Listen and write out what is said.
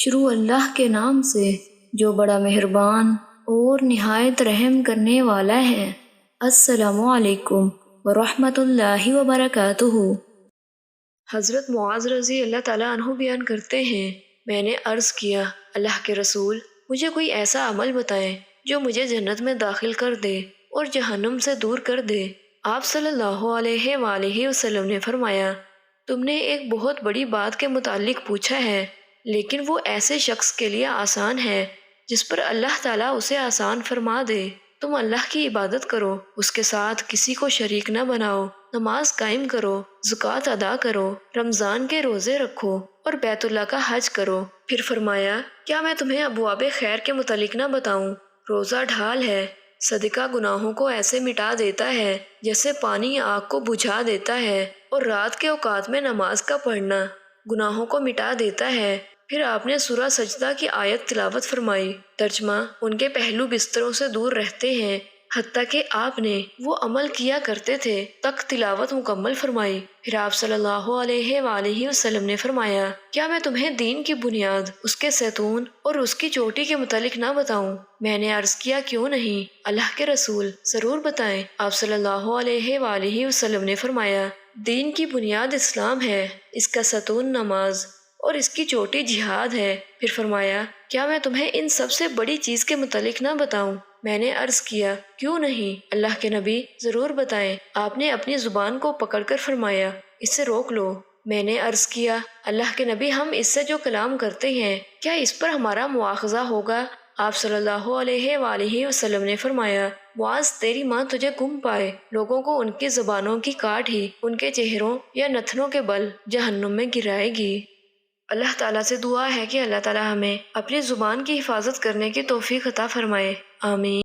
شروع اللہ کے نام سے جو بڑا مہربان اور نہایت رحم کرنے والا ہے۔ السلام علیکم ورحمۃ اللہ وبرکاتہ۔ حضرت معاذ رضی اللہ تعالیٰ عنہ بیان کرتے ہیں، میں نے عرض کیا، اللہ کے رسول، مجھے کوئی ایسا عمل بتائیں جو مجھے جنت میں داخل کر دے اور جہنم سے دور کر دے۔ آپ صلی اللہ علیہ وآلہ وسلم نے فرمایا، تم نے ایک بہت بڑی بات کے متعلق پوچھا ہے، لیکن وہ ایسے شخص کے لیے آسان ہے جس پر اللہ تعالیٰ اسے آسان فرما دے۔ تم اللہ کی عبادت کرو، اس کے ساتھ کسی کو شریک نہ بناؤ، نماز قائم کرو، زکوٰۃ ادا کرو، رمضان کے روزے رکھو اور بیت اللہ کا حج کرو۔ پھر فرمایا، کیا میں تمہیں ابواب خیر کے متعلق نہ بتاؤں؟ روزہ ڈھال ہے، صدقہ گناہوں کو ایسے مٹا دیتا ہے جیسے پانی آگ کو بجھا دیتا ہے، اور رات کے اوقات میں نماز کا پڑھنا گناہوں کو مٹا دیتا ہے۔ پھر آپ نے سورہ سجدہ کی آیت تلاوت فرمائی، ترجمہ، ان کے پہلو بستروں سے دور رہتے ہیں حتیٰ کہ آپ نے وہ عمل کیا کرتے تھے تک تلاوت مکمل فرمائی۔ پھر آپ صلی اللہ علیہ وآلہ وسلم نے فرمایا، کیا میں تمہیں دین کی بنیاد، اس کے ستون اور اس کی چوٹی کے متعلق نہ بتاؤں؟ میں نے عرض کیا، کیوں نہیں اللہ کے رسول، ضرور بتائیں۔ آپ صلی اللہ علیہ وآلہ وسلم نے فرمایا، دین کی بنیاد اسلام ہے، اس کا ستون نماز اور اس کی چوٹی جہاد ہے۔ پھر فرمایا، کیا میں تمہیں ان سب سے بڑی چیز کے متعلق نہ بتاؤں؟ میں نے عرض کیا، کیوں نہیں اللہ کے نبی، ضرور بتائیں۔ آپ نے اپنی زبان کو پکڑ کر فرمایا، اس سے روک لو۔ میں نے عرض کیا، اللہ کے نبی، ہم اس سے جو کلام کرتے ہیں کیا اس پر ہمارا مواخذہ ہوگا؟ آپ صلی اللہ علیہ وآلہ وسلم نے فرمایا، معاذ، تیری ماں تجھے گم پائے، لوگوں کو ان کی زبانوں کی کاٹ ہی ان کے چہروں یا نتنوں کے بل جہنم میں گرائے گی۔ اللہ تعالیٰ سے دعا ہے کہ اللہ تعالیٰ ہمیں اپنی زبان کی حفاظت کرنے کی توفیق عطا فرمائے، آمین۔